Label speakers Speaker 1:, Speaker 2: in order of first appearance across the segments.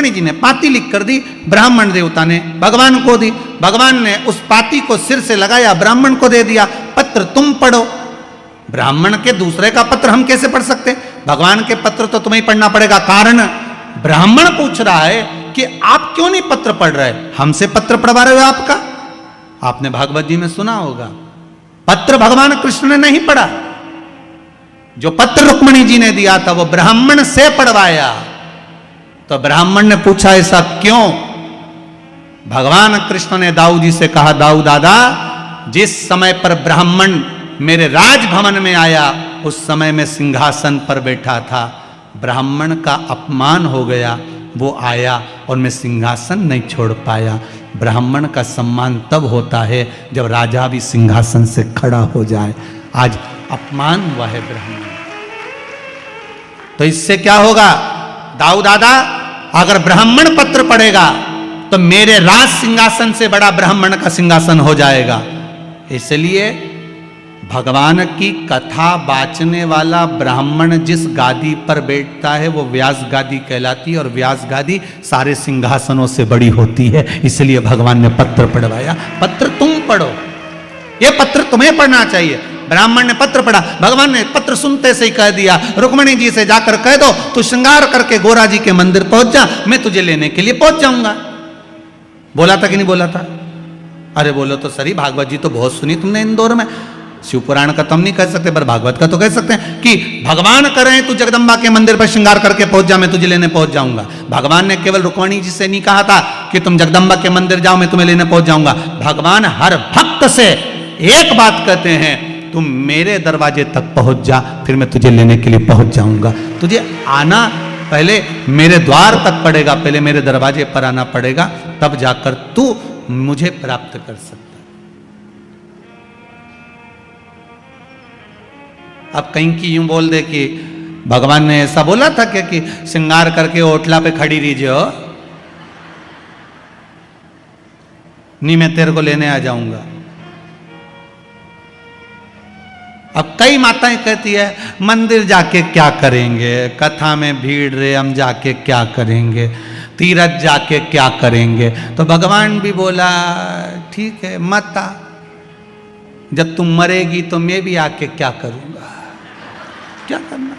Speaker 1: रुक्मणी जी ने पाती लिख कर दी, ब्राह्मण देवता ने भगवान को दी, भगवान ने उस पाती को सिर से लगाया, ब्राह्मण को दे दिया, पत्र तुम पढ़ो। ब्राह्मण के दूसरे का पत्र हम कैसे पढ़ सकते? भगवान के पत्र तो तुम्हें पढ़ना पड़ेगा। कारण ब्राह्मण पूछ रहा है कि आप क्यों नहीं पत्र पढ़ रहे, हमसे पत्र पढ़वा रहे हो आपका। आपने भागवत जी में सुना होगा, पत्र भगवान कृष्ण ने नहीं पढ़ा, जो पत्र रुक्मणी जी ने दिया था वो ब्राह्मण से पढ़वाया। तो ब्राह्मण ने पूछा ऐसा क्यों? भगवान कृष्ण ने दाऊ जी से कहा, दाऊ दादा, जिस समय पर ब्राह्मण मेरे राजभवन में आया उस समय में सिंहासन पर बैठा था, ब्राह्मण का अपमान हो गया, वो आया और मैं सिंहासन नहीं छोड़ पाया। ब्राह्मण का सम्मान तब होता है जब राजा भी सिंहासन से खड़ा हो जाए। आज अपमान हुआ है ब्राह्मण। तो इससे क्या होगा दाऊ दादा, अगर ब्राह्मण पत्र पढ़ेगा तो मेरे राज सिंहासन से बड़ा ब्राह्मण का सिंहासन हो जाएगा। इसलिए भगवान की कथा बाचने वाला ब्राह्मण जिस गादी पर बैठता है वो व्यास गादी कहलाती है, और व्यास गादी सारे सिंहासनों से बड़ी होती है। इसलिए भगवान ने पत्र पढ़वाया। पत्र तुम पढ़ो, ये पत्र तुम्हें पढ़ना चाहिए। ब्राह्मण ने पत्र पढ़ा, भगवान ने पत्र सुनते से ही कह दिया, रुक्मणी जी से जाकर कह दो तू श्रृंगार करके गोरा जी के मंदिर पहुंच जा, मैं तुझे लेने के लिए पहुंच जाऊंगा। बोला था कि नहीं बोला था? अरे बोलो तो सही, भागवत जी तो बहुत सुनी तुमने इंदौर में। शिव पुराण का तो हम नहीं कह सकते, पर भागवत का तो कह सकते हैं कि भगवान करें तू जगदम्बा के मंदिर पर श्रृंगार करके पहुंच जा, मैं तुझे लेने पहुंच जाऊंगा। भगवान ने केवल रुक्मणी जी से नहीं कहा था कि तुम जगदम्बा के मंदिर जाओ, मैं तुम्हें लेने पहुंच जाऊंगा। भगवान हर भक्त से एक बात कहते हैं, तुम मेरे दरवाजे तक पहुंच जा, फिर मैं तुझे लेने के लिए पहुंच जाऊंगा। तुझे आना पहले मेरे द्वार तक पड़ेगा, पहले मेरे दरवाजे पर आना पड़ेगा, तब जाकर तू मुझे प्राप्त कर सकता। अब कहीं की यूं बोल दे कि भगवान ने ऐसा बोला था क्या कि श्रृंगार करके ओटला पे खड़ी रहीजे हो, नहीं मैं तेरे को लेने आ जाऊंगा। अब कई माताएं कहती है मंदिर जाके क्या करेंगे, कथा में भीड़ रे, हम जाके क्या करेंगे, तीरथ जाके क्या करेंगे। तो भगवान भी बोला ठीक है मत आ, जब तुम मरेगी तो मैं भी आके क्या करूंगा, क्या करना।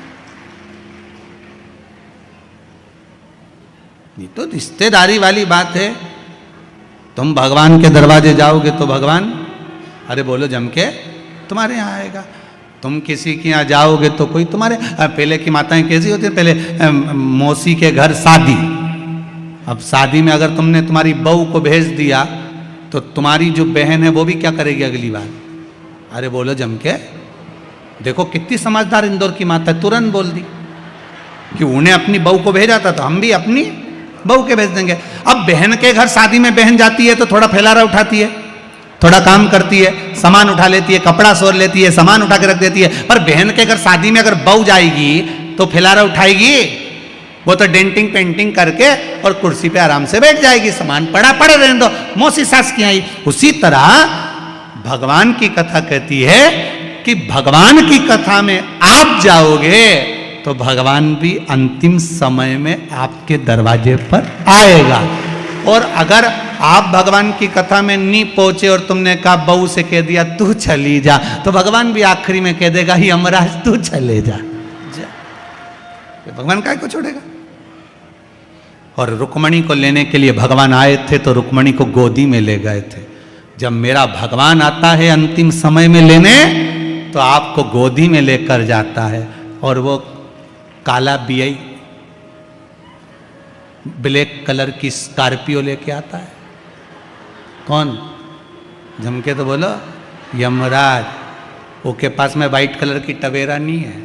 Speaker 1: ये तो रिश्तेदारी वाली बात है। तुम भगवान के दरवाजे जाओगे तो भगवान अरे बोलो जम के तुम्हारे यहाँ आएगा। तुम किसी के यहाँ जाओगे तो कोई तुम्हारे, पहले की माताएं कैसी होती है, पहले मौसी के घर शादी, अब शादी में अगर तुमने तुम्हारी बहू को भेज दिया तो तुम्हारी जो बहन है वो भी क्या करेगी अगली बार, अरे बोलो जम के। देखो कितनी समझदार इंदौर की माता तुरंत बोल दी कि उन्हें अपनी बहू को भेजा था तो हम भी अपनी बहू के भेज देंगे। अब बहन के घर शादी में बहन जाती है तो थोड़ा फैलारा उठाती है, थोड़ा काम करती है, सामान उठा लेती है, कपड़ा सोर लेती है, सामान उठा के रख देती है। पर बहन के घर शादी में अगर बहू जाएगी तो फैलारा उठाएगी? वो तो डेंटिंग पेंटिंग करके और कुर्सी पे आराम से बैठ जाएगी, सामान पड़ा पड़े रहने दो, मौसी सास की आई। उसी तरह भगवान की कथा कहती है कि भगवान की कथा में आप जाओगे तो भगवान भी अंतिम समय में आपके दरवाजे पर आएगा। और अगर आप भगवान की कथा में नहीं पहुंचे और तुमने कहा बहू से कह दिया तू चली जा, तो भगवान भी आखिरी में कह देगा ही यमराज तू चले जा, जा। भगवान काय को छोड़ेगा। और रुक्मणी को लेने के लिए भगवान आए थे तो रुक्मणी को गोदी में ले गए थे। जब मेरा भगवान आता है अंतिम समय में लेने तो आपको गोदी में लेकर जाता है। और वो काला बीआई ब्लैक कलर की स्कॉर्पियो लेके आता है। कौन? झमके तो बोलो यमराज। उसके पास में वाइट कलर की टवेरा नहीं है,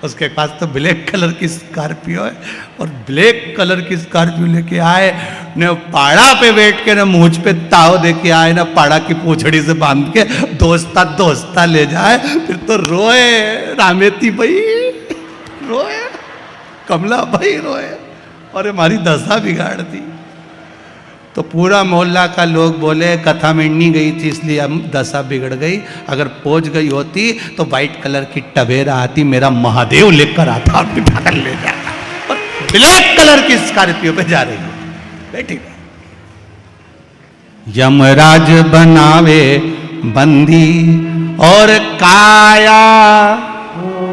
Speaker 1: उसके पास तो ब्लैक कलर की स्कॉर्पियो है। और ब्लैक कलर की स्कॉर्पियो लेके आए, न पाड़ा पे बैठ के न मुझ पे ताव दे के आए, न पाड़ा की पूछड़ी से बांध के दोस्ता दोस्ता ले जाए। फिर तो रोए रामेती भाई, रोए कमला भाई, रोए और हमारी दशा बिगाड़ दी। तो पूरा मोहल्ला का लोग बोले कथा में नहीं गई थी इसलिए हम दशा बिगड़ गई, अगर पहुंच गई होती तो वाइट कलर की टवेरा आती, मेरा महादेव लेकर आता और बिठाकर ले जाता। और ब्लैक कलर की स्कॉर्पियो पे जा रही है, बैठी। यमराज बनावे बंदी और काया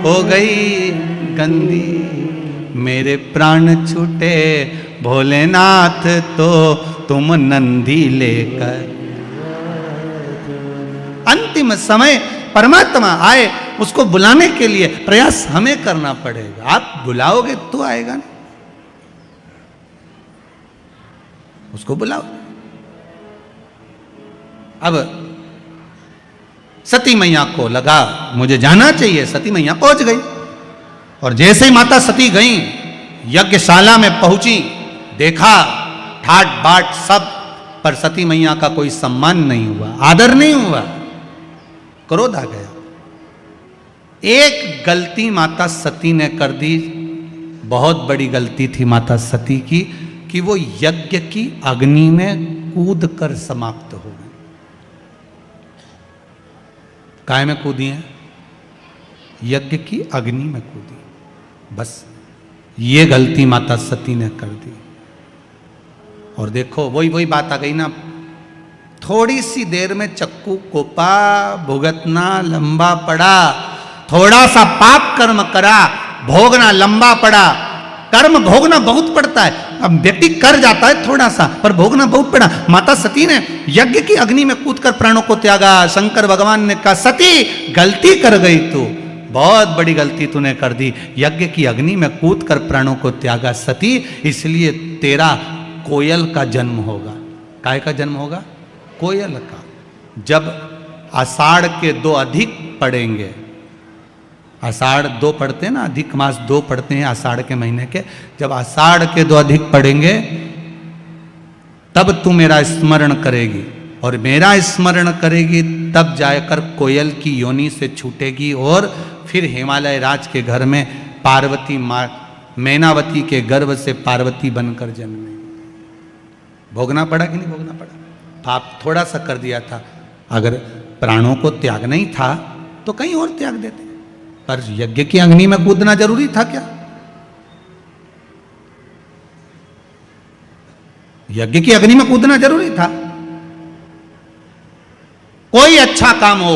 Speaker 1: हो गई गंदी, मेरे प्राण छूटे भोलेनाथ तो तुम नंदी लेकर। अंतिम समय परमात्मा आए, उसको बुलाने के लिए प्रयास हमें करना पड़ेगा। आप बुलाओगे तो आएगा ना, उसको बुलाओ। अब सती मैया को लगा मुझे जाना चाहिए, सती मैया पहुंच गई। और जैसे ही माता सती गई, यज्ञशाला में पहुंची, देखा ठाट बाट सब, पर सती मैया का कोई सम्मान नहीं हुआ, आदर नहीं हुआ, क्रोध आ गया। एक गलती माता सती ने कर दी, बहुत बड़ी गलती थी माता सती की, कि वो यज्ञ की अग्नि में कूद कर समाप्त हो गई। काय में कूदी है? यज्ञ की अग्नि में कूदी। बस ये गलती माता सती ने कर दी। और देखो वही बात आ गई ना, थोड़ी सी देर में चक्कू कोपा, भुगतना लंबा पड़ा, थोड़ा सा पाप कर्म करा, भोगना लंबा पड़ा। कर्म भोगना बहुत पड़ता है, अब व्यक्ति कर जाता है थोड़ा सा, पर भोगना बहुत पड़ा। माता सती ने यज्ञ की अग्नि में कूदकर प्राणों को त्यागा। शंकर भगवान ने कहा सती गलती कर गई तू, बहुत बड़ी गलती तूने कर दी, यज्ञ की अग्नि में कूदकर प्राणों को त्यागा सती, इसलिए तेरा कोयल का जन्म होगा। काय का जन्म होगा? कोयल का। जब आषाढ़ के 2 अधिक पड़ेंगे, आषाढ़ 2 पढ़ते हैं ना, अधिक मास 2 पढ़ते हैं आषाढ़ के महीने के, जब आषाढ़ के 2 अधिक पड़ेंगे तब तू मेरा स्मरण करेगी, और मेरा स्मरण करेगी तब जाकर कोयल की योनि से छूटेगी, और फिर हिमालय राज के घर में पार्वती माँ मैनावती के गर्भ से पार्वती बनकर जन्मेगी। भोगना पड़ा कि नहीं भोगना पड़ा? पाप थोड़ा सा कर दिया था, अगर प्राणों को त्यागना ही था तो कहीं और त्याग देते, पर यज्ञ की अग्नि में कूदना जरूरी था क्या? यज्ञ की अग्नि में कूदना जरूरी था? कोई अच्छा काम हो,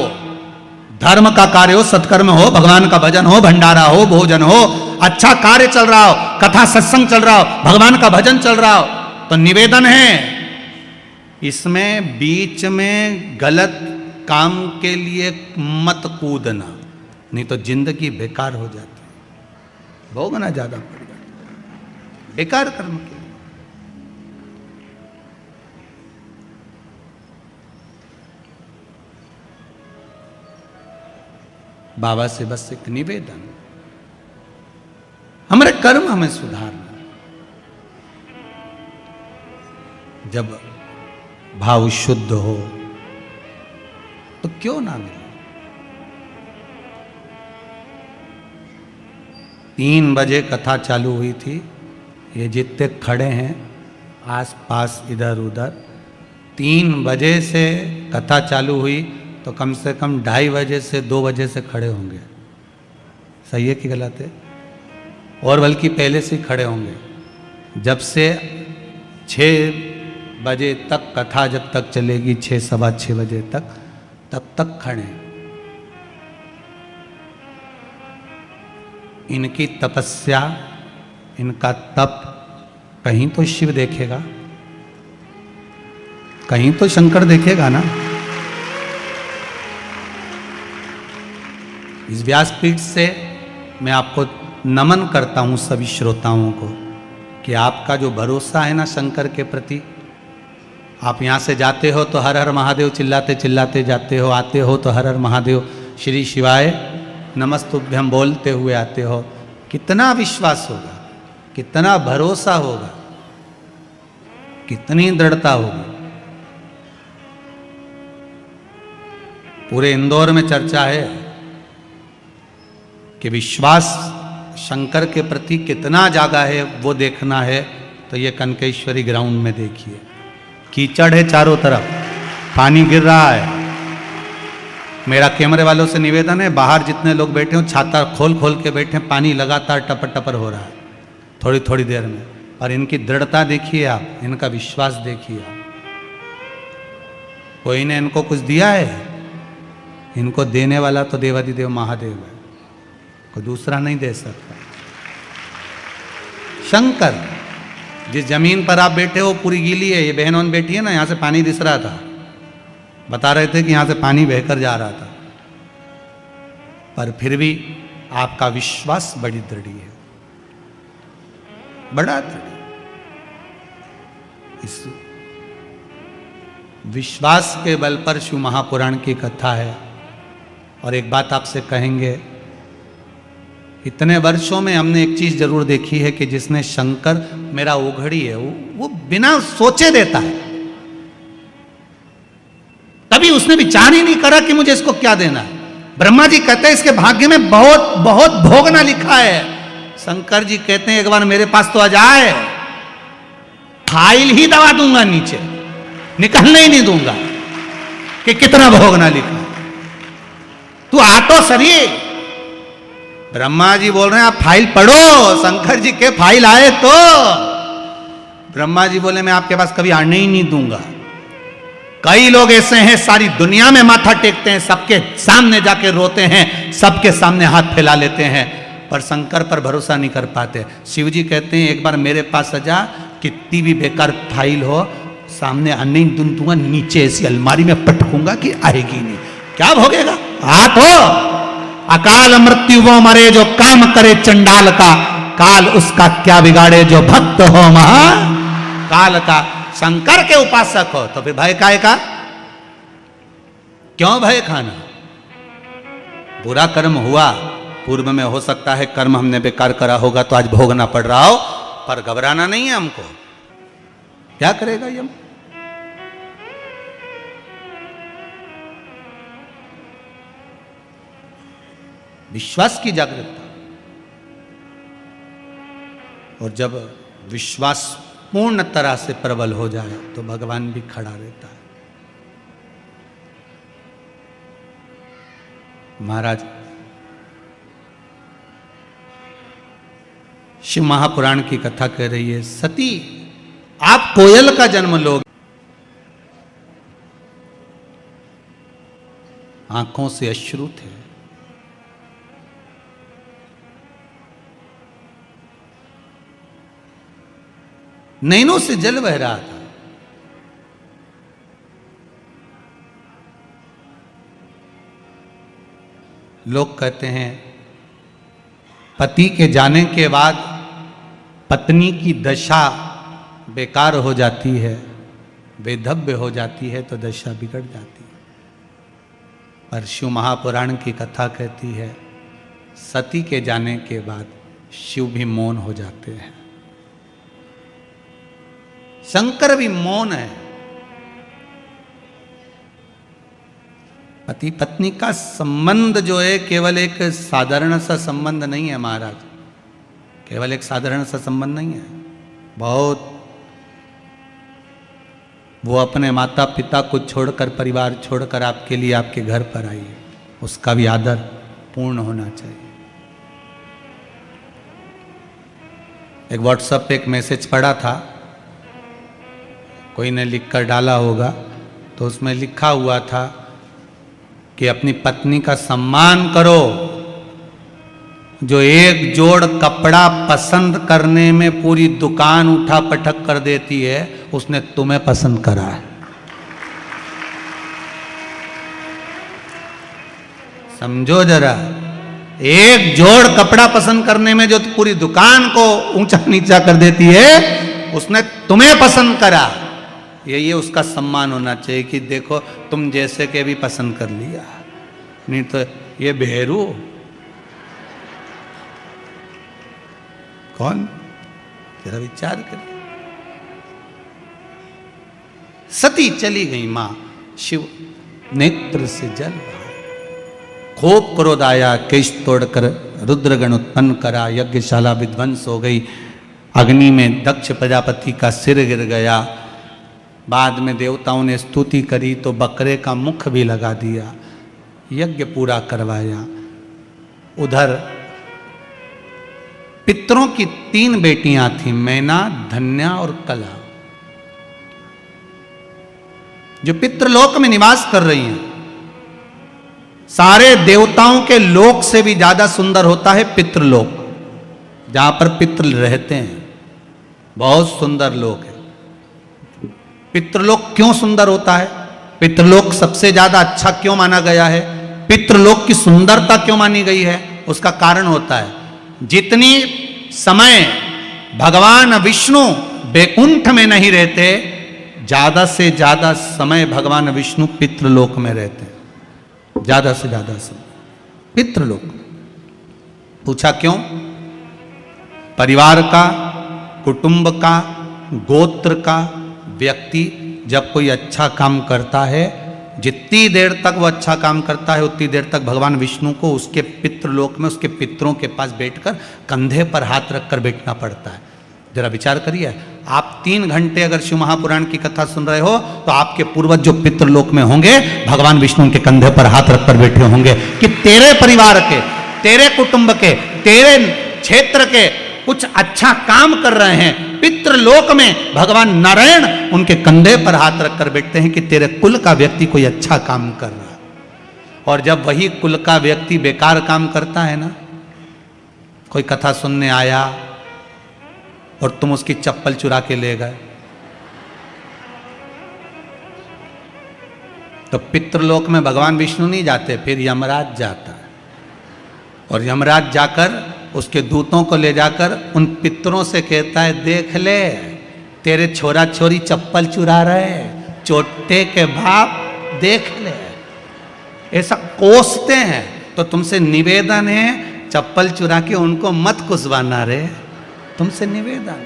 Speaker 1: धर्म का कार्य हो, सत्कर्म हो, भगवान का भजन हो, भंडारा हो, भोजन हो, अच्छा कार्य चल रहा हो, कथा सत्संग चल रहा हो, भगवान का भजन चल रहा हो, तो निवेदन है इसमें बीच में गलत काम के लिए मत कूदना, नहीं तो जिंदगी बेकार हो जाती है, भोगना ज्यादा पड़ जाता है बेकार कर्म के। बाबा से बस एक निवेदन, हमारे कर्म हमें सुधारना। जब भाव शुद्ध हो तो क्यों ना मिले। 3 बजे कथा चालू हुई थी, ये जितने खड़े हैं आस पास इधर उधर, 3 बजे से कथा चालू हुई तो कम से कम 2:30 बजे से 2 बजे से खड़े होंगे। सही है कि गलत है? और बल्कि पहले से खड़े होंगे। जब से 6 बजे तक कथा जब तक चलेगी, 6 सवा 6 बजे तक, तब तक खड़े। इनकी तपस्या, इनका तप कहीं तो शिव देखेगा, कहीं तो शंकर देखेगा ना। इस व्यासपीठ से मैं आपको नमन करता हूं सभी श्रोताओं को कि आपका जो भरोसा है ना शंकर के प्रति, आप यहाँ से जाते हो तो हर हर महादेव चिल्लाते चिल्लाते जाते हो, आते हो तो हर हर महादेव श्री शिवाय नमस्तुभ्यम बोलते हुए आते हो। कितना विश्वास होगा, कितना भरोसा होगा, कितनी दृढ़ता होगी। पूरे इंदौर में चर्चा है कि विश्वास शंकर के प्रति कितना जागा है, वो देखना है तो ये कनकेश्वरी ग्राउंड में देखिए। कीचड़ है चारों तरफ, पानी गिर रहा है। मेरा कैमरे वालों से निवेदन है, बाहर जितने लोग बैठे हो छाता खोल खोल के बैठे, पानी लगातार टपर टपर हो रहा है। थोड़ी थोड़ी देर में। और इनकी दृढ़ता देखिए आप, इनका विश्वास देखिए आप। कोई ने इनको कुछ दिया है? इनको देने वाला तो देवाधिदेव महादेव है, कोई दूसरा नहीं दे सकता। शंकर, जिस जमीन पर आप बैठे हो पूरी गीली है, ये बहन बैठी है ना, यहां से पानी दिस रहा था, बता रहे थे कि यहां से पानी बहकर जा रहा था, पर फिर भी आपका विश्वास बड़ी दृढ़ है, बड़ा दृढ़। इस विश्वास के बल पर शिव महापुराण की कथा है। और एक बात आपसे कहेंगे, इतने वर्षों में हमने एक चीज जरूर देखी है कि जिसने शंकर मेरा ओघड़ी है, वो बिना सोचे देता है। कभी उसने विचार ही नहीं करा कि मुझे इसको क्या देना है। ब्रह्मा जी कहते हैं इसके भाग्य में बहुत बहुत भोगना लिखा है। शंकर जी कहते हैं एक बार मेरे पास तो आ जाए, फाइल ही दबा दूंगा नीचे, निकलने ही नहीं दूंगा कि कितना भोगना लिखा है। तू आ तो सही। ब्रह्मा जी बोल रहे हैं आप फाइल पढ़ो। शंकर जी के फाइल आए तो ब्रह्मा जी बोले मैं आपके पास कभी आने ही नहीं दूंगा। कई लोग ऐसे हैं सारी दुनिया में माथा टेकते हैं, सबके सामने जाके रोते हैं, सबके सामने हाथ फैला लेते हैं, पर शंकर पर भरोसा नहीं कर पाते। शिव जी कहते हैं एक बार मेरे पास आ जा, कितनी भी बेकार फाइल हो सामने आने ही दूंगा, नीचे ऐसी अलमारी में पटकूंगा कि आएगी नहीं। क्या भोगेगा? आ तो अकाल मृत्यु वो मरे जो काम करे चंडाल का, काल उसका क्या बिगाड़े जो भक्त हो महा काल का। शंकर के उपासक हो तो फिर भय काहे का? क्यों भय खाना? बुरा कर्म हुआ पूर्व में, हो सकता है कर्म हमने बेकार करा होगा तो आज भोगना पड़ रहा हो, पर घबराना नहीं है हमको। क्या करेगा यम? विश्वास की जागरूकता, और जब विश्वास पूर्ण तरह से प्रबल हो जाए तो भगवान भी खड़ा रहता है। महाराज शिव महापुराण की कथा कह रही है, सती आप कोयल का जन्म लोगे, आंखों से अश्रु थे, नैनों से जल बह रहा था। लोग कहते हैं पति के जाने के बाद पत्नी की दशा बेकार हो जाती है, बेधव्य हो जाती है, तो दशा बिगड़ जाती है। पर शिव महापुराण की कथा कहती है सती के जाने के बाद शिव भी मौन हो जाते हैं, शंकर भी मौन है। पति पत्नी का संबंध जो है केवल एक साधारण सा संबंध नहीं है महाराज, केवल एक साधारण सा संबंध नहीं है। बहुत वो अपने माता पिता को छोड़कर, परिवार छोड़कर आपके लिए आपके घर पर आई है, उसका भी आदर पूर्ण होना चाहिए। एक व्हाट्सएप पे एक मैसेज पड़ा था, कोई ने लिखकर डाला होगा, तो उसमें लिखा हुआ था कि अपनी पत्नी का सम्मान करो, जो एक जोड़ कपड़ा पसंद करने में पूरी दुकान उठा पटक कर देती है, उसने तुम्हें पसंद करा है। समझो जरा, एक जोड़ कपड़ा पसंद करने में जो पूरी दुकान को ऊंचा नीचा कर देती है, उसने तुम्हें पसंद करा। ये उसका सम्मान होना चाहिए कि देखो तुम जैसे के भी पसंद कर लिया, नहीं तो ये भेरू कौन? जरा विचार कर। सती चली गई मां, शिव नेत्र से जल बहा, खूब क्रोध आया, केश तोड़कर रुद्रगण उत्पन्न करा, यज्ञशाला विध्वंस हो गई, अग्नि में दक्ष प्रजापति का सिर गिर गया। बाद में देवताओं ने स्तुति करी तो बकरे का मुख भी लगा दिया, यज्ञ पूरा करवाया। उधर पितृ पितरों की 3 बेटियां थीं, मैना, धन्या और कला, जो पितृलोक में निवास कर रही हैं। सारे देवताओं के लोक से भी ज्यादा सुंदर होता है पितृलोक, जहां पर पितृ रहते हैं। बहुत सुंदर लोक है। पितृलोक क्यों सुंदर होता है? पितृलोक सबसे ज्यादा अच्छा क्यों माना गया है? पितृलोक की सुंदरता क्यों मानी गई है? उसका कारण होता है, जितनी समय भगवान विष्णु बैकुंठ में नहीं रहते, ज्यादा से ज्यादा समय भगवान विष्णु पितृलोक में रहते हैं। ज्यादा से ज्यादा समय पितृलोक। पूछा क्यों? परिवार का, कुटुंब का, गोत्र का व्यक्ति जब कोई अच्छा काम करता है, जितनी देर तक वो अच्छा काम करता है उतनी देर तक भगवान विष्णु को उसके पितृलोक में उसके पितरों के पास बैठकर कंधे पर हाथ रखकर बैठना पड़ता है। जरा विचार करिए, आप 3 घंटे अगर शिव महापुराण की कथा सुन रहे हो तो आपके पूर्वज जो पितृलोक में होंगे भगवान विष्णु के कंधे पर हाथ रखकर बैठे होंगे कि तेरे परिवार के, तेरे कुटुंब के, तेरे क्षेत्र के कुछ अच्छा काम कर रहे हैं। पितृलोक में भगवान नारायण उनके कंधे पर हाथ रखकर बैठते हैं कि तेरे कुल का व्यक्ति कोई अच्छा काम कर रहा है। और जब वही कुल का व्यक्ति बेकार काम करता है ना, कोई कथा सुनने आया और तुम उसकी चप्पल चुरा के ले गए, तो पितृलोक में भगवान विष्णु नहीं जाते, फिर यमराज जाता है। और यमराज जाकर उसके दूतों को ले जाकर उन पितरों से कहता है, देख ले तेरे छोरा छोरी चप्पल चुरा रहे, चोटे के बाप देख ले। ऐसा कोसते हैं। तो तुमसे निवेदन है, चप्पल चुरा के उनको मत कुसवाना रे, तुमसे निवेदन।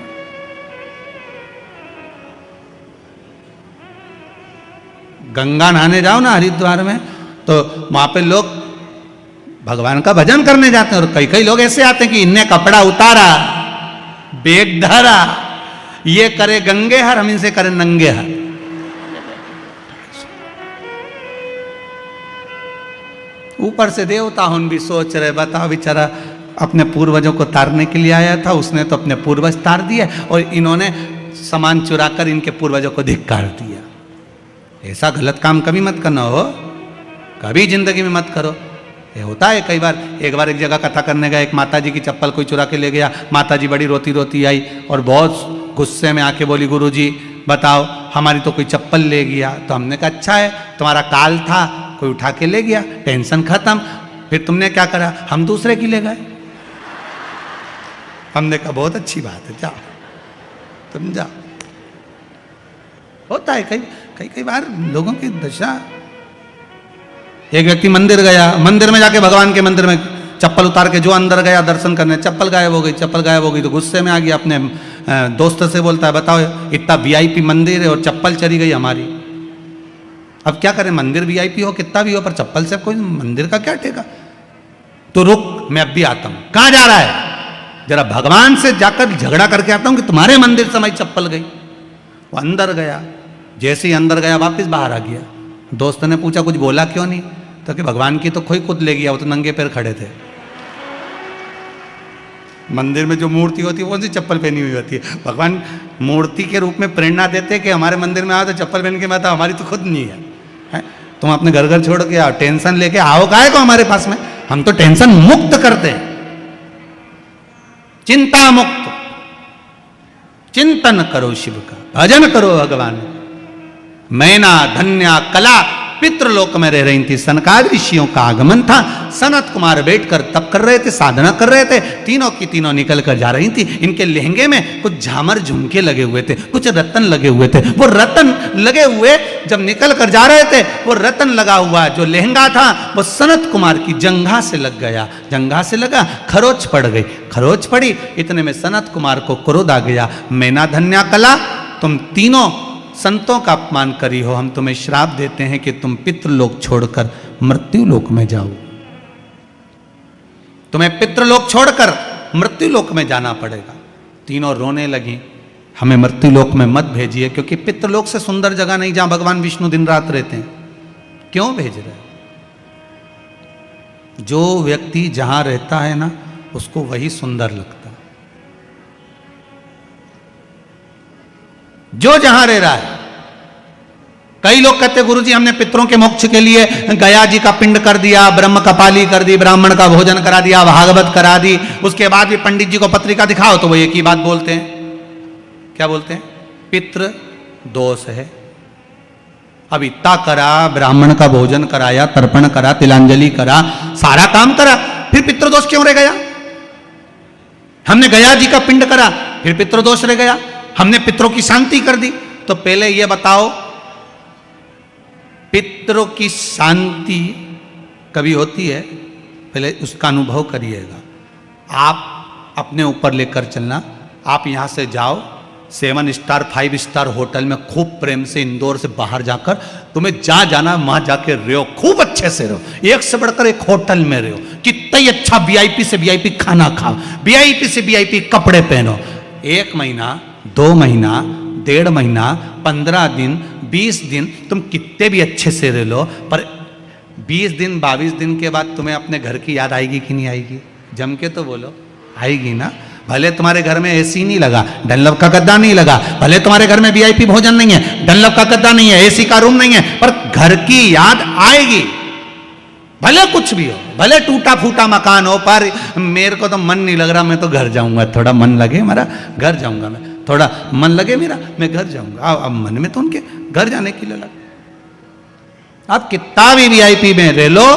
Speaker 1: गंगा नहाने जाओ ना हरिद्वार में, तो वहां पे लोग भगवान का भजन करने जाते हैं और कई कई लोग ऐसे आते हैं कि इनने कपड़ा उतारा, बेग धरा, ये करे गंगे हर, हम इनसे करें नंगे हर। ऊपर से देवता हम भी सोच रहे, बताओ बेचारा अपने पूर्वजों को तारने के लिए आया था, उसने तो अपने पूर्वज तार दिए और इन्होंने सामान चुराकर इनके पूर्वजों को धिक्कार दिया। ऐसा गलत काम कभी मत करना हो, कभी जिंदगी में मत करो। ये होता है कई बार। एक बार एक जगह कथा करने गया, एक माताजी की चप्पल कोई चुरा के ले गया। माताजी बड़ी रोती रोती आई और बहुत गुस्से में आके बोली, गुरुजी बताओ हमारी तो कोई चप्पल ले गया। तो हमने कहा अच्छा है, तुम्हारा काल था, कोई उठा के ले गया, टेंशन खत्म। फिर तुमने क्या करा? हम दूसरे की ले गए। हमने कहा बहुत अच्छी बात है, जाओ तुम जाओ। होता है कई बार लोगों की दशा। एक व्यक्ति मंदिर गया, मंदिर में जाके भगवान के मंदिर में चप्पल उतार के जो अंदर गया दर्शन करने, चप्पल गायब हो गई। चप्पल गायब हो गई तो गुस्से में आ गया, अपने दोस्त से बोलता है, बताओ इतना वीआईपी मंदिर है और चप्पल चली गई हमारी, अब क्या करें? मंदिर वीआईपी हो कितना भी हो, पर चप्पल से कोई मंदिर का क्या ठेका? तो रुक, मैं अब भी आता हूं। कहां जा रहा है? जरा भगवान से जाकर झगड़ा करके आता हूं कि तुम्हारे मंदिर से हमारी चप्पल गई। वो अंदर गया, जैसे ही अंदर गया वापिस बाहर आ गया। दोस्त ने पूछा कुछ बोला क्यों नहीं? तो कि भगवान की तो खोई खुद ले गया, वो तो नंगे पैर खड़े थे। मंदिर में जो मूर्ति होती है वो सी चप्पल पहनी हुई होती है। भगवान मूर्ति के रूप में प्रेरणा देते कि हमारे मंदिर में आओ तो चप्पल पहन के मैं, आता हमारी तो खुद नहीं है। तुम अपने घर घर छोड़ के आओ, टेंशन लेके आओ काहे को हमारे पास में? हम तो टेंशन मुक्त करते हैं, चिंता मुक्त। चिंतन करो शिव का, भजन करो भगवान। मैना, धन्या, कला पितृलोक में रह रही थी। सनकादि ऋषियों का आगमन था। सनत कुमार बैठकर तप कर रहे थे, साधना कर रहे थे। तीनों की तीनों निकल कर जा रही थी। इनके लहंगे में कुछ झामर झुमके लगे हुए थे, कुछ रतन लगे हुए थे। वो रतन लगे हुए जब निकल कर जा रहे थे, वो रतन लगा हुआ जो लहंगा था वो सनत कुमार की जंघा से लग गया। जंघा से लगा, खरोच पड़ गई। खरोच पड़ी, इतने में सनत कुमार को क्रोध आ गया। मैना, धन्या, कला, तुम तीनों संतों का अपमान करी हो, हम तुम्हें श्राप देते हैं कि तुम पितृलोक छोड़कर मृत्युलोक में जाओ। तुम्हें पितृलोक छोड़कर मृत्युलोक में जाना पड़ेगा। तीनों रोने लगी, हमें मृत्युलोक में मत भेजिए, क्योंकि पितृलोक से सुंदर जगह नहीं जहां भगवान विष्णु दिन रात रहते हैं। क्यों भेज रहे? जो व्यक्ति जहां रहता है ना, उसको वही सुंदर लगता है। जो जहां रह रहा है। कई लोग कहते गुरुजी हमने पितरों के मोक्ष के लिए गया जी का पिंड कर दिया, ब्रह्म कपाली कर दी, ब्राह्मण का भोजन करा दिया, भागवत करा दी, उसके बाद भी पंडित जी को पत्रिका दिखाओ तो वो एक ही बात बोलते हैं। क्या बोलते हैं? पितृ दोष है। अब इतना करा, ब्राह्मण का भोजन कराया, तर्पण करा, तिलांजलि करा, सारा काम करा, फिर पितृदोष क्यों रह गया? हमने गया जी का पिंड करा, फिर पितृदोष रह गया। हमने पितरों की शांति कर दी। तो पहले यह बताओ, पितरों की शांति कभी होती है? पहले उसका अनुभव करिएगा। आप अपने ऊपर लेकर चलना। आप यहां से जाओ 7 स्टार 5 स्टार होटल में, खूब प्रेम से इंदौर से बाहर जाकर तुम्हें जहां जाना वहां जाके रहो, खूब अच्छे से रहो, एक से बढ़कर एक होटल में रहो, कितना ही अच्छा वीआईपी से वीआईपी खाना खाओ, वीआईपी से वीआईपी कपड़े पहनो। 1 महीना, 2 महीना, 1.5 महीना, 15 दिन, 20 दिन तुम कितने भी अच्छे से रह लो, पर 20 दिन 22 दिन के बाद तुम्हें अपने घर की याद आएगी कि नहीं आएगी? जम के तो बोलो, आएगी ना। भले तुम्हारे घर में एसी नहीं लगा, डनलप का गद्दा नहीं लगा, भले तुम्हारे घर में वीआईपी भोजन नहीं है, डनलप का गद्दा नहीं है, एसी का रूम नहीं है, पर घर की याद आएगी। भले कुछ भी हो, भले टूटा फूटा मकान हो, पर मेरे को तो मन नहीं लग रहा, मैं तो घर जाऊंगा, थोड़ा मन लगे मेरा घर जाऊंगा, मैं थोड़ा मन लगे मेरा मैं घर जाऊंगा। अब मन में तो उनके घर जाने के लिए लगा। आप कितना भी वीआईपी में रह लो,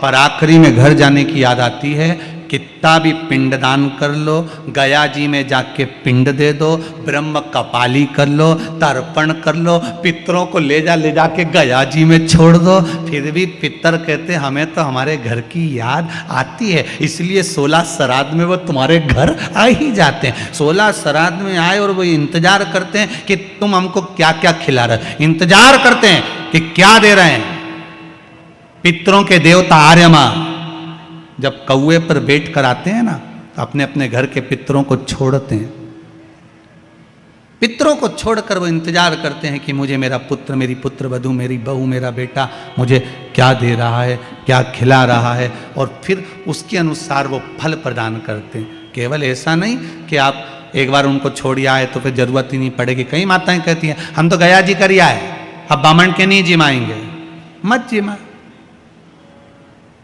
Speaker 1: पर आखिरी में घर जाने की याद आती है। कितना भी पिंडदान कर लो, गया जी में जाके पिंड दे दो, ब्रह्म कपाली कर लो, तर्पण कर लो, पितरों को ले जाके गया जी में छोड़ दो, फिर भी पितर कहते हमें तो हमारे घर की याद आती है, इसलिए 16 श्राद्ध में वो तुम्हारे घर आ ही जाते हैं। 16 श्राद्ध में आए और वो इंतजार करते हैं कि तुम हमको क्या क्या खिला रहे हो, इंतजार करते हैं कि क्या दे रहे हैं। पितरों के देवता आर्यमा जब कौए पर बैठ कर आते हैं ना, तो अपने अपने घर के पितरों को छोड़ते हैं। पितरों को छोड़कर वो इंतजार करते हैं कि मुझे मेरा पुत्र, मेरी पुत्र वधू, मेरी बहू, मेरा बेटा मुझे क्या दे रहा है, क्या खिला रहा है, और फिर उसके अनुसार वो फल प्रदान करते हैं। केवल ऐसा नहीं कि आप एक बार उनको छोड़ आए तो फिर जरूरत ही नहीं पड़ेगी। कई माताएं कहती हैं हम तो गया जी कर आए, अब बामण के नहीं जिमाएंगे। मत जिमा,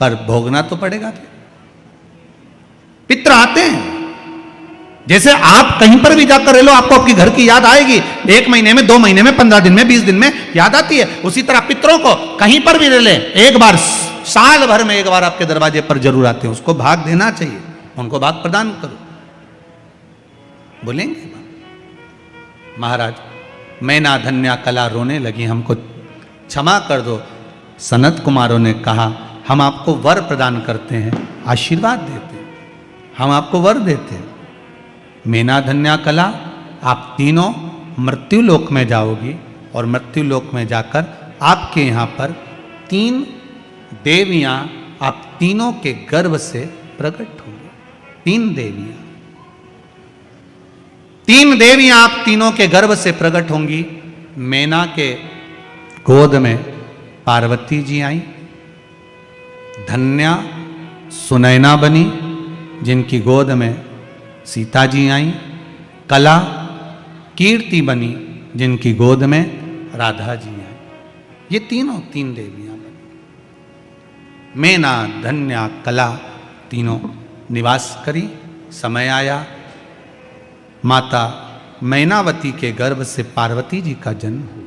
Speaker 1: पर भोगना तो पड़ेगा। पितर आते हैं, जैसे आप कहीं पर भी जाकर रह लो, आपको आपकी घर की याद आएगी। 1 महीने में, 2 महीने में, 15 दिन में, 20 दिन में याद आती है। उसी तरह पितरों को कहीं पर भी रह ले, एक बार साल भर में एक बार आपके दरवाजे पर जरूर आते हैं। उसको भाग देना चाहिए, उनको भाग प्रदान करो। बोलेंगे महाराज मैना धन्या कला रोने लगी, हमको क्षमा कर दो। सनत कुमारों ने कहा हम आपको वर प्रदान करते हैं, आशीर्वाद देते हैं, हम आपको वर देते हैं। मेना धन्या कला, आप तीनों मृत्यु लोक में जाओगी, और मृत्यु लोक में जाकर आपके यहाँ पर 3 देवियाँ आप तीनों के गर्भ से प्रकट होंगी। 3 देवियाँ, 3 देवियाँ आप तीनों के गर्भ से प्रकट होंगी। मेना के गोद में पार्वती जी आई, धन्या सुनैना बनी जिनकी गोद में सीता जी आई, कला कीर्ति बनी जिनकी गोद में राधा जी आई। ये तीनों 3 देवियां बनी। मेना धन्या कला तीनों निवास करी। समय आया, माता मैनावती के गर्भ से पार्वती जी का जन्म हुआ।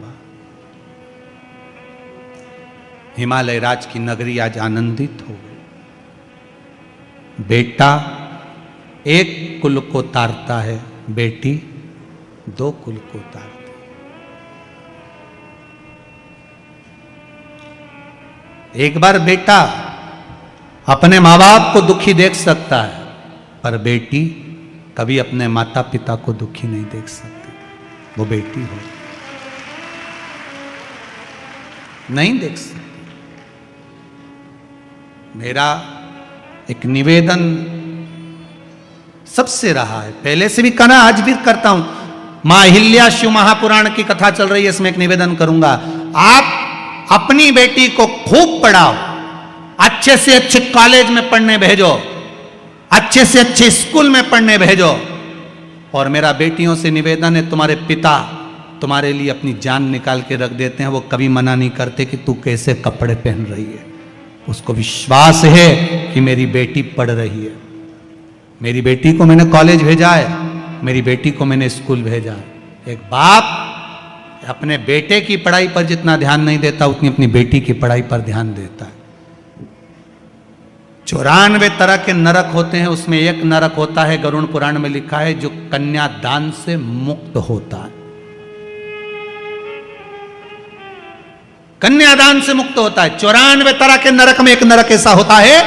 Speaker 1: हिमालय राज की नगरी आज आनंदित हो गई। बेटा 1 कुल को तारता है, बेटी 2 कुल को तारती। एक बार बेटा अपने माँ बाप को दुखी देख सकता है, पर बेटी कभी अपने माता पिता को दुखी नहीं देख सकती। वो बेटी हो नहीं देख सकती। मेरा एक निवेदन सबसे रहा है, पहले से भी करना, आज भी करता हूं। मां अहिल्या शिव महापुराण की कथा चल रही है, इसमें एक निवेदन करूंगा। आप अपनी बेटी को खूब पढ़ाओ, अच्छे से अच्छे कॉलेज में पढ़ने भेजो, अच्छे से अच्छे स्कूल में पढ़ने भेजो। और मेरा बेटियों से निवेदन है, तुम्हारे पिता तुम्हारे लिए अपनी जान निकाल के रख देते हैं, वो कभी मना नहीं करते कि तू कैसे कपड़े पहन रही है। उसको विश्वास है कि मेरी बेटी पढ़ रही है, मेरी बेटी को मैंने कॉलेज भेजा है, मेरी बेटी को मैंने स्कूल भेजा है। एक बाप अपने बेटे की पढ़ाई पर जितना ध्यान नहीं देता उतनी अपनी बेटी की पढ़ाई पर ध्यान देता है। 94 तरह के नरक होते हैं, उसमें एक नरक होता है, गरुड़ पुराण में लिखा है, जो कन्यादान से मुक्त होता है। कन्यादान से मुक्त होता है। 94 तरह के नरक में एक नरक ऐसा होता है,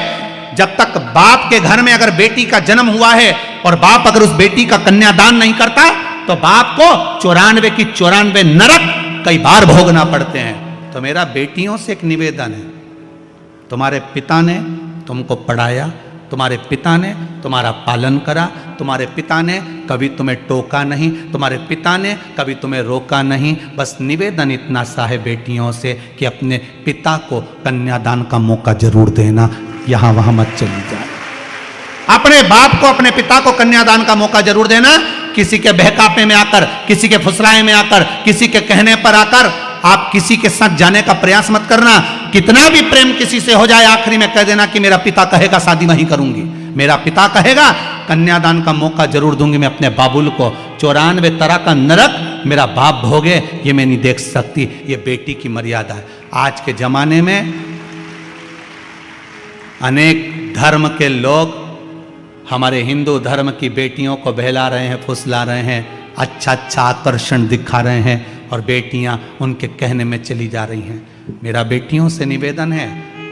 Speaker 1: जब तक बाप के घर में अगर बेटी का जन्म हुआ है और बाप अगर उस बेटी का कन्यादान नहीं करता तो बाप को 94 की 94 नरक कई बार भोगना पड़ते हैं। तो मेरा बेटियों से एक निवेदन है, तुम्हारे पिता ने तुमको पढ़ाया, तुम्हारे पिता ने तुम्हारा पालन करा, तुम्हारे पिता ने कभी तुम्हें टोका नहीं, तुम्हारे पिता ने कभी तुम्हें रोका नहीं। बस निवेदन इतना सा है बेटियों से कि अपने पिता को कन्यादान का मौका जरूर देना, यहां वहां मत चली जाए। अपने बाप को, अपने पिता को कन्यादान का मौका जरूर देना। किसी के बहकापे में आकर, किसी के फुसलाए में आकर, किसी के कहने पर आकर आप किसी के साथ जाने का प्रयास मत करना। कितना भी प्रेम किसी से हो जाए, आखिरी में कह देना कि मेरा पिता कहेगा शादी वहीं करूंगी, मेरा पिता कहेगा कन्यादान का मौका जरूर दूंगी मैं अपने बाबुल को। 94 तरह का नरक मेरा बाप भोगे, ये मैं नहीं देख सकती। ये बेटी की मर्यादा है। आज के जमाने में अनेक धर्म के लोग हमारे हिंदू धर्म की बेटियों को बहला रहे हैं, फुसला रहे हैं, अच्छा अच्छा आकर्षण दिखा रहे हैं और बेटियां उनके कहने में चली जा रही हैं। मेरा बेटियों से निवेदन है,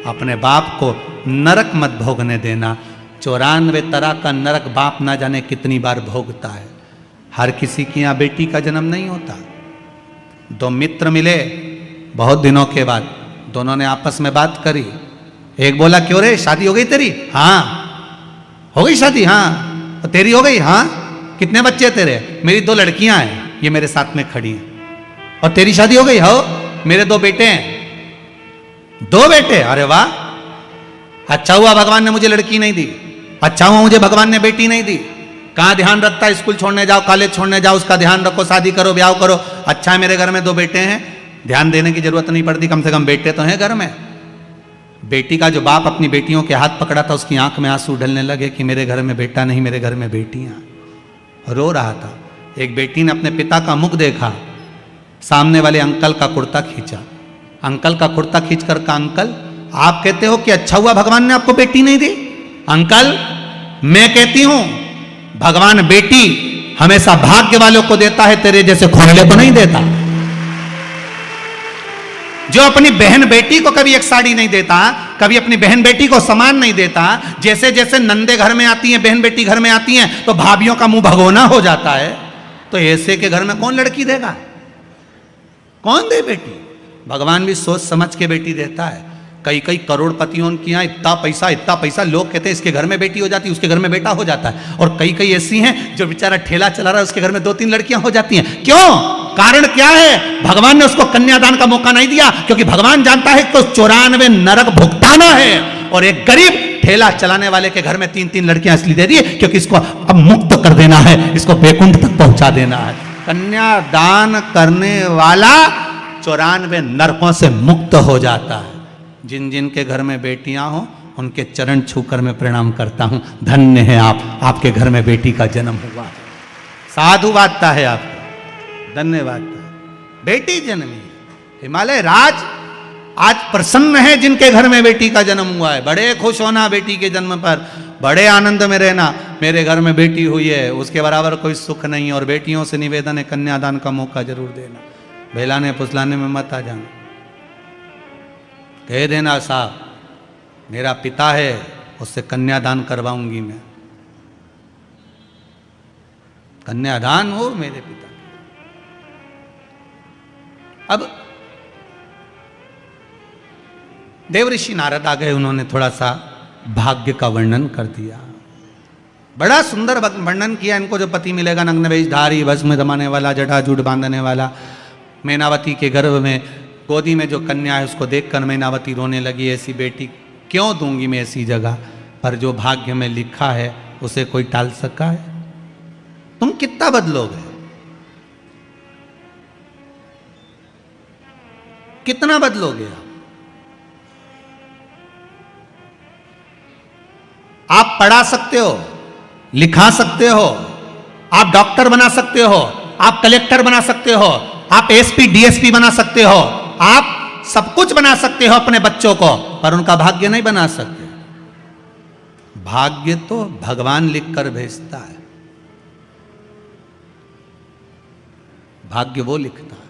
Speaker 1: अपने बाप को नरक मत भोगने देना। 94 तरह का नरक बाप ना जाने कितनी बार भोगता है। हर किसी की यहाँ बेटी का जन्म नहीं होता। दो मित्र मिले बहुत दिनों के बाद, दोनों ने आपस में बात करी। एक बोला, क्यों रे शादी हो गई तेरी? हाँ। हो गई शादी? हाँ। तो तेरी हो गई? हाँ। कितने बच्चे तेरे? मेरी 2 लड़कियां हैं, ये मेरे साथ में खड़ी हैं। और तेरी शादी हो गई? हो, मेरे 2 बेटे हैं। 2 बेटे? अरे वाह, अच्छा हुआ भगवान ने मुझे लड़की नहीं दी, अच्छा हुआ मुझे भगवान ने बेटी नहीं दी। कहां ध्यान रखता है, स्कूल छोड़ने जाओ, कॉलेज छोड़ने जाओ, उसका ध्यान रखो, शादी करो, ब्याह करो। अच्छा है मेरे घर में 2 बेटे हैं, ध्यान देने की जरूरत नहीं पड़ती, कम से कम बेटे तो हैं घर में। बेटी का जो बाप अपनी बेटियों के हाथ पकड़ा था, उसकी आंख में आंसू ढलने लगे कि मेरे घर में बेटा नहीं, मेरे घर में बेटियां। रो रहा था। एक बेटी ने अपने पिता का मुख देखा, सामने वाले अंकल का कुर्ता खींचा, अंकल का कुर्ता खींच कर कहा, अंकल आप कहते हो कि अच्छा हुआ भगवान ने आपको बेटी नहीं दी? अंकल मैं कहती हूं भगवान बेटी हमेशा भाग्य वालों को देता है, तेरे जैसे खोखले को नहीं देता। जो अपनी बहन बेटी को कभी एक साड़ी नहीं देता, कभी अपनी बहन बेटी को सामान नहीं देता, जैसे जैसे नंदे घर में आती हैं, बहन बेटी घर में आती हैं, तो भाभियों का मुंह भगोना हो जाता है। तो ऐसे के घर में कौन लड़की देगा? कौन दे बेटी? भगवान भी सोच समझ के बेटी देता है। कई कई करोड़पतियों की यहाँ इतना पैसा, लोग कहते हैं इसके घर में बेटी हो जाती है, उसके घर में बेटा हो जाता है। और कई कई ऐसी हैं जो बेचारा ठेला चला रहा है, उसके घर में 2-3 लड़कियां हो जाती हैं। क्यों? कारण क्या है? भगवान ने उसको कन्यादान का मौका नहीं दिया, क्योंकि भगवान जानता है कि 94 नरक भुगताना है। और एक गरीब ठेला चलाने वाले के घर में 3-3 लड़कियां इसलिए दे दी क्योंकि इसको अब मुक्त कर देना है, इसको बैकुंठ तक पहुंचा देना है। कन्यादान करने वाला 94 नरकों से मुक्त हो जाता है। जिन जिन के घर में बेटियां हो उनके चरण छूकर मैं प्रणाम करता हूं। धन्य है आप, आपके घर में बेटी का जन्म हुआ। साधुवादता है आपको, धन्यवाद। बेटी जन्मी, हिमालय राज आज प्रसन्न है जिनके घर में बेटी का जन्म हुआ है। बड़े खुश होना बेटी के जन्म पर, बड़े आनंद में रहना, मेरे घर में बेटी हुई है, उसके बराबर कोई सुख नहीं। और बेटियों से निवेदन है कन्यादान का मौका जरूर देना, बहलाने फुसलाने में मत आ जाना। कह देना साहब मेरा पिता है, उससे कन्यादान करवाऊंगी मैं। कन्यादान हो मेरे पिता। अब देवऋषि नारद आ गए, उन्होंने थोड़ा सा भाग्य का वर्णन कर दिया। बड़ा सुंदर वर्णन किया। इनको जो पति मिलेगा नग्न वेशधारी, भस्म जमाने वाला, जटाजूट बांधने वाला, मैनावती के गर्भ में गोदी में जो कन्या है उसको देखकर मैनावती रोने लगी, ऐसी बेटी क्यों दूंगी मैं ऐसी जगह पर? जो भाग्य में लिखा है उसे कोई टाल सका है? तुम कितना बदलोगे? कितना बदलोगे आप पढ़ा सकते हो, लिखा सकते हो, आप डॉक्टर बना सकते हो, आप कलेक्टर बना सकते हो, आप एसपी डीएसपी बना सकते हो, आप सब कुछ बना सकते हो अपने बच्चों को, पर उनका भाग्य नहीं बना सकते। भाग्य तो भगवान लिखकर भेजता है, भाग्य वो लिखता है।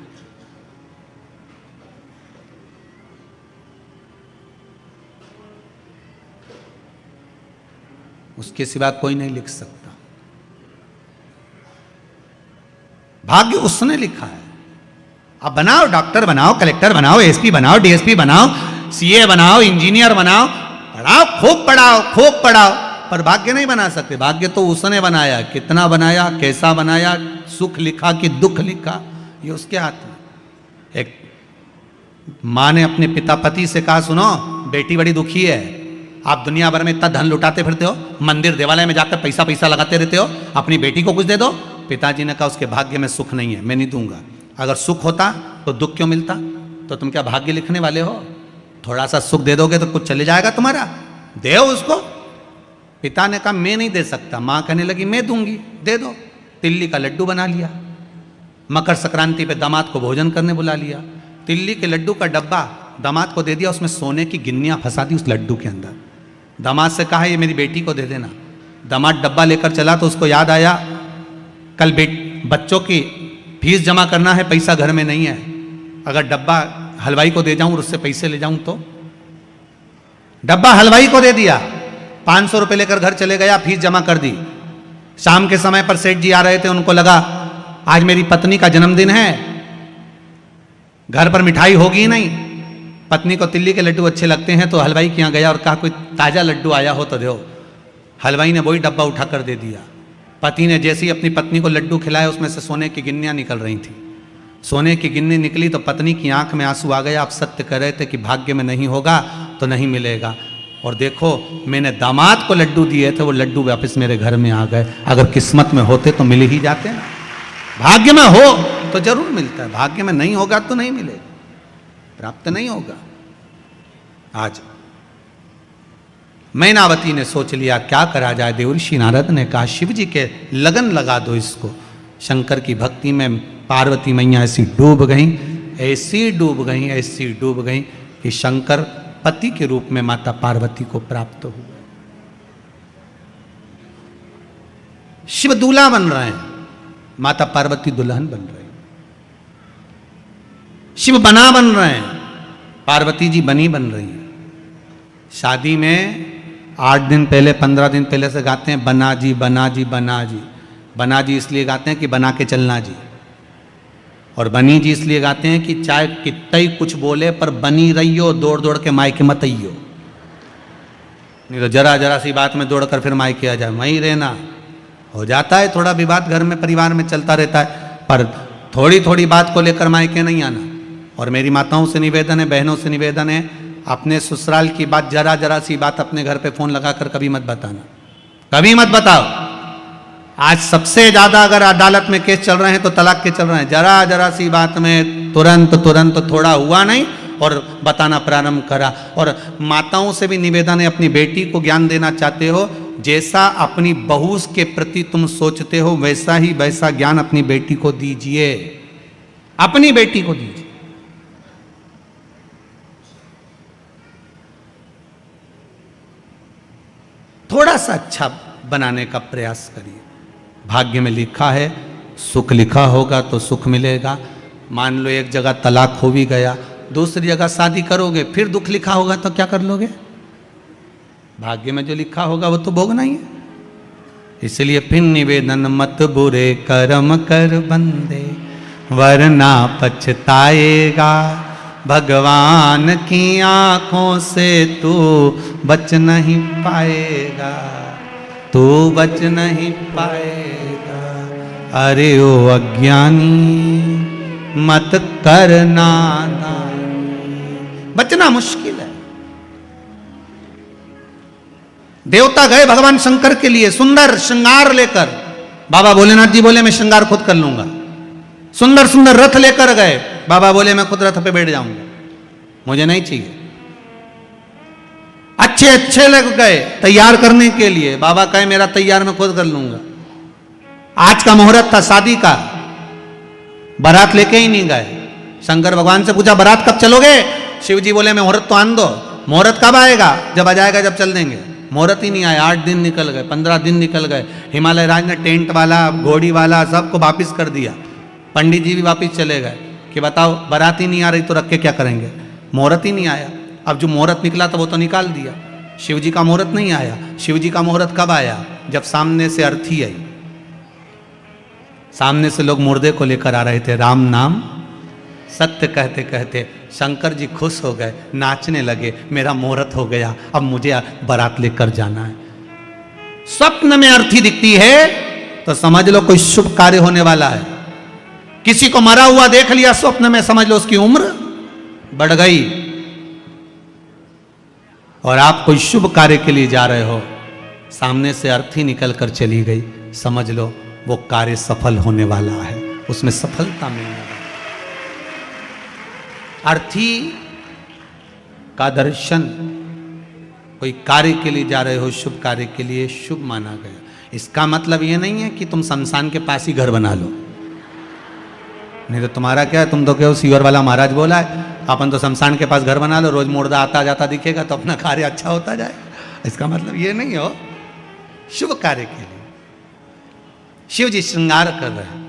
Speaker 1: उसके सिवा कोई नहीं लिख सकता। भाग्य उसने लिखा है। आप बनाओ, डॉक्टर बनाओ, कलेक्टर बनाओ, एसपी बनाओ, डीएसपी बनाओ, सीए बनाओ, इंजीनियर बनाओ, पढ़ाओ, खूब पढ़ाओ, खूब पढ़ाओ, पर भाग्य नहीं बना सकते। भाग्य तो उसने बनाया। कितना बनाया, कैसा बनाया, सुख लिखा कि दुख लिखा, ये उसके हाथ में। एक मां ने अपने पिता पति से कहा, सुनो बेटी बड़ी दुखी है, आप दुनिया भर में इतना धन लुटाते फिरते हो, मंदिर देवालय में जाकर पैसा पैसा लगाते रहते हो, अपनी बेटी को कुछ दे दो। पिताजी ने कहा, उसके भाग्य में सुख नहीं है, मैं नहीं दूंगा। अगर सुख होता तो दुख क्यों मिलता? तो तुम क्या भाग्य लिखने वाले हो? थोड़ा सा सुख दे दोगे तो कुछ चले जाएगा तुम्हारा, दे उसको। पिता ने कहा, मैं नहीं दे सकता। मां कहने लगी, मैं दूंगी, दे दो। तिल्ली का लड्डू बना लिया, मकर संक्रांति पे दामाद को भोजन करने बुला लिया। तिल्ली के लड्डू का डब्बा दामाद को दे दिया, उसमें सोने की गिन्नियां फंसा दी उस लड्डू के अंदर। दामाद से कहा, ये मेरी बेटी को दे देना। दामाद डब्बा लेकर चला तो उसको याद आया, कल बच्चों की फीस जमा करना है, पैसा घर में नहीं है। अगर डब्बा हलवाई को दे जाऊं और उससे पैसे ले जाऊं तो? डब्बा हलवाई को दे दिया, 500 रुपए लेकर घर चले गया, फीस जमा कर दी। शाम के समय पर सेठ जी आ रहे थे, उनको लगा आज मेरी पत्नी का जन्मदिन है, घर पर मिठाई होगी नहीं। पत्नी को तिल्ली के लड्डू अच्छे लगते हैं तो हलवाई के यहाँ गया और कहा, कोई ताजा लड्डू आया हो तो दो। हलवाई ने वही डब्बा उठाकर दे दिया। पति ने जैसे ही अपनी पत्नी को लड्डू खिलाया, उसमें से सोने की गिन्नियां निकल रही थी। सोने की गिन्नी निकली तो पत्नी की आंख में आंसू आ गया। आप सत्य कह रहे थे कि भाग्य में नहीं होगा तो नहीं मिलेगा, और देखो मैंने दामाद को लड्डू दिए थे, वो लड्डू वापस मेरे घर में आ गए। अगर किस्मत में होते तो मिल ही जाते ना। भाग्य में हो तो जरूर मिलता है, भाग्य में नहीं होगा तो नहीं मिलेगा, प्राप्त नहीं होगा। आज मैनावती ने सोच लिया क्या करा जाए। देवर्षि नारद ने कहा, शिव जी के लगन लगा दो इसको। शंकर की भक्ति में पार्वती मैया ऐसी डूब गई, ऐसी डूब गई, ऐसी डूब गई कि शंकर पति के रूप में माता पार्वती को प्राप्त हुए। शिव दूल्हा बन रहे हैं, माता पार्वती दुल्हन बन रही। शिव बना बन रहे हैं, पार्वती जी बनी बन रही है। शादी में 8 दिन पहले 15 दिन पहले से गाते हैं, बना जी बना जी बना जी। बना जी इसलिए गाते हैं कि बना के चलना जी, और बनी जी इसलिए गाते हैं कि चाहे कितना ही कुछ बोले पर बनी रहियो, दौड़ दौड़ के मायके मत आइयो। नहीं तो जरा जरा सी बात में दौड़ कर फिर मायके आ जाए, वहीं रहना। हो जाता है थोड़ा विवाद घर में परिवार में चलता रहता है, पर थोड़ी थोड़ी बात को लेकर मायके नहीं आना। और मेरी माताओं से निवेदन है, बहनों से निवेदन है, अपने ससुराल की बात जरा जरा सी बात अपने घर पे फोन लगाकर कभी मत बताना, कभी मत बताओ। आज सबसे ज्यादा अगर अदालत में केस चल रहे हैं तो तलाक के चल रहे हैं। जरा जरा सी बात में तुरंत तुरंत थोड़ा हुआ नहीं और बताना प्रारंभ करा। और माताओं से भी निवेदन है, अपनी बेटी को ज्ञान देना चाहते हो, जैसा अपनी बहू के प्रति तुम सोचते हो वैसा ही वैसा ज्ञान अपनी बेटी को दीजिए, अपनी बेटी को दीजिए। थोड़ा सा अच्छा बनाने का प्रयास करिए। भाग्य में लिखा है, सुख लिखा होगा तो सुख मिलेगा। मान लो एक जगह तलाक हो भी गया, दूसरी जगह शादी करोगे, फिर दुख लिखा होगा तो क्या कर लोगे? भाग्य में जो लिखा होगा वो तो भोगना ही है। इसलिए फिर निवेदन, मत बुरे कर्म कर बंदे वरना पछताएगा। भगवान की आंखों से तू बच नहीं पाएगा, तू बच नहीं पाएगा। अरे ओ अज्ञानी मत करना नादानी। बचना मुश्किल है। देवता गए भगवान शंकर के लिए सुंदर श्रृंगार लेकर। बाबा भोलेनाथ जी बोले मैं श्रृंगार खुद कर लूंगा। सुंदर सुंदर रथ लेकर गए। बाबा बोले मैं खुद रथ पे बैठ जाऊंगा। मुझे नहीं चाहिए। अच्छे अच्छे लग गए तैयार करने के लिए, बाबा कहे मेरा तैयार मैं खुद कर लूंगा। आज का मुहूर्त था शादी का, बारात लेके ही नहीं गए। शंकर भगवान से पूछा बारात कब चलोगे? शिव जी बोले मुहूर्त तो आन दो। मुहूर्त कब आएगा? जब आ जाएगा जब चल देंगे। मुहूर्त ही नहीं आया, 8 दिन निकल गए, 15 दिन निकल गए। हिमालय राज ने टेंट वाला, घोड़ी वाला सबको वापिस कर दिया। पंडित जी भी वापिस चले गए कि बताओ बारात ही नहीं आ रही तो रख के क्या करेंगे? मुहूर्त ही नहीं आया। अब जो मुहूर्त निकला था वो तो निकाल दिया। शिव जी का मुहूर्त नहीं आया। शिव जी का मुहूर्त कब आया? जब सामने से अर्थी आई। सामने से लोग मुर्दे को लेकर आ रहे थे, राम नाम सत्य कहते कहते शंकर जी खुश हो गए, नाचने लगे, मेरा मुहूर्त हो गया, अब मुझे बारात लेकर जाना है। स्वप्न में अर्थी दिखती है तो समझ लो कोई शुभ कार्य होने वाला है। किसी को मरा हुआ देख लिया स्वप्न में, समझ लो उसकी उम्र बढ़ गई। और आप कोई शुभ कार्य के लिए जा रहे हो, सामने से अर्थी निकल कर चली गई, समझ लो वो कार्य सफल होने वाला है, उसमें सफलता मिलने वाली। अर्थी का दर्शन, कोई कार्य के लिए जा रहे हो, शुभ कार्य के लिए, शुभ माना गया। इसका मतलब ये नहीं है कि तुम शमशान के पास ही घर बना लो, नहीं तो तुम्हारा क्या है, तुम तो कहो सीवर वाला महाराज बोला है, अपन तो शमशान के पास घर बना लो, रोज मुर्दा आता जाता दिखेगा तो अपना कार्य अच्छा होता जाएगा। इसका मतलब ये नहीं हो। शुभ कार्य के लिए शिव जी श्रृंगार कर रहे हैं।